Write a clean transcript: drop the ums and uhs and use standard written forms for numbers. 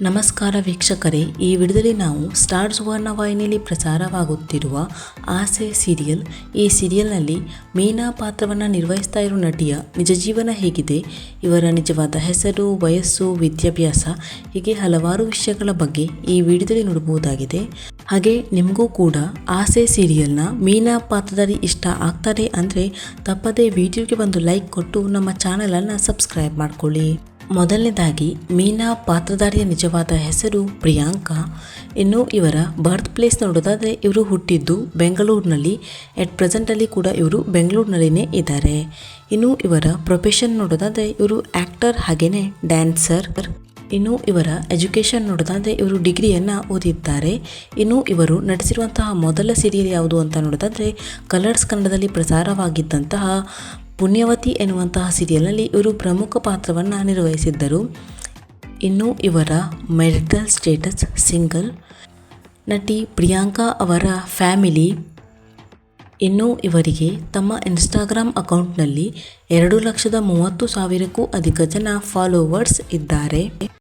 ನಮಸ್ಕಾರ ವೀಕ್ಷಕರೇ, ಈ ವಿಡಿಯೋದಲ್ಲಿ ನಾವು ಸ್ಟಾರ್ ಸುವರ್ಣ ವಾಹಿನಿಯಲ್ಲಿ ಪ್ರಸಾರವಾಗುತ್ತಿರುವ ಆಸೆ ಸೀರಿಯಲ್. ಈ ಸೀರಿಯಲ್ನಲ್ಲಿ ಮೀನಾ ಪಾತ್ರವನ್ನು ನಿರ್ವಹಿಸ್ತಾ ಇರೋ ನಟಿಯ ನಿಜ ಜೀವನ ಹೇಗಿದೆ, ಇವರ ನಿಜವಾದ ಹೆಸರು, ವಯಸ್ಸು, ವಿದ್ಯಾಭ್ಯಾಸ ಹೀಗೆ ಹಲವಾರು ವಿಷಯಗಳ ಬಗ್ಗೆ ಈ ವಿಡಿಯೋದಲ್ಲಿ ನೋಡಬಹುದಾಗಿದೆ. ಹಾಗೆ ನಿಮಗೂ ಕೂಡ ಆಸೆ ಸೀರಿಯಲ್ನ ಮೀನಾ ಪಾತ್ರಧಾರಿ ಇಷ್ಟ ಆಗ್ತಾರೆ ಅಂದರೆ ತಪ್ಪದೇ ವಿಡಿಯೋಗೆ ಒಂದು ಲೈಕ್ ಕೊಟ್ಟು ನಮ್ಮ ಚಾನಲನ್ನು ಸಬ್ಸ್ಕ್ರೈಬ್ ಮಾಡ್ಕೊಳ್ಳಿ. ಮೊದಲನೇದಾಗಿ ಮೀನಾ ಪಾತ್ರಧಾರಿಯ ನಿಜವಾದ ಹೆಸರು ಪ್ರಿಯಾಂಕಾ. ಇನ್ನು ಇವರ ಬರ್ತ್ ಪ್ಲೇಸ್ ನೋಡೋದಾದರೆ ಇವರು ಹುಟ್ಟಿದ್ದು ಬೆಂಗಳೂರಿನಲ್ಲಿ. ಎಟ್ ಪ್ರೆಸೆಂಟಲ್ಲಿ ಕೂಡ ಇವರು ಬೆಂಗಳೂರಿನಲ್ಲಿನೇ ಇದ್ದಾರೆ. ಇನ್ನು ಇವರ ಪ್ರೊಫೆಷನ್ ನೋಡೋದಾದರೆ ಇವರು ಆ್ಯಕ್ಟರ್ ಹಾಗೆಯೇ ಡ್ಯಾನ್ಸರ್. ಇನ್ನು ಇವರ ಎಜುಕೇಷನ್ ನೋಡೋದಾದರೆ ಇವರು ಡಿಗ್ರಿಯನ್ನು ಓದಿದ್ದಾರೆ. ಇನ್ನು ಇವರು ನಟಿಸಿರುವಂತಹ ಮೊದಲ ಸೀರಿಯಲ್ ಯಾವುದು ಅಂತ ನೋಡೋದಾದರೆ ಕಲರ್ಸ್ ಕನ್ನಡದಲ್ಲಿ ಪ್ರಸಾರವಾಗಿದ್ದಂತಹ ಪುಣ್ಯವತಿ ಎನ್ನುವಂತಹ ಸೀರಿಯಲ್ನಲ್ಲಿ ಇವರು ಪ್ರಮುಖ ಪಾತ್ರವನ್ನು ನಿರ್ವಹಿಸಿದ್ದರು. ಇನ್ನು ಇವರ ಮೆರಿಟಲ್ ಸ್ಟೇಟಸ್ ಸಿಂಗಲ್. ನಟಿ ಪ್ರಿಯಾಂಕಾ ಅವರ ಫ್ಯಾಮಿಲಿ. ಇನ್ನು ಇವರಿಗೆ ತಮ್ಮ ಇನ್ಸ್ಟಾಗ್ರಾಮ್ ಅಕೌಂಟ್ನಲ್ಲಿ 2,30,000ಕ್ಕೂ ಅಧಿಕ ಜನ ಫಾಲೋವರ್ಸ್ ಇದ್ದಾರೆ.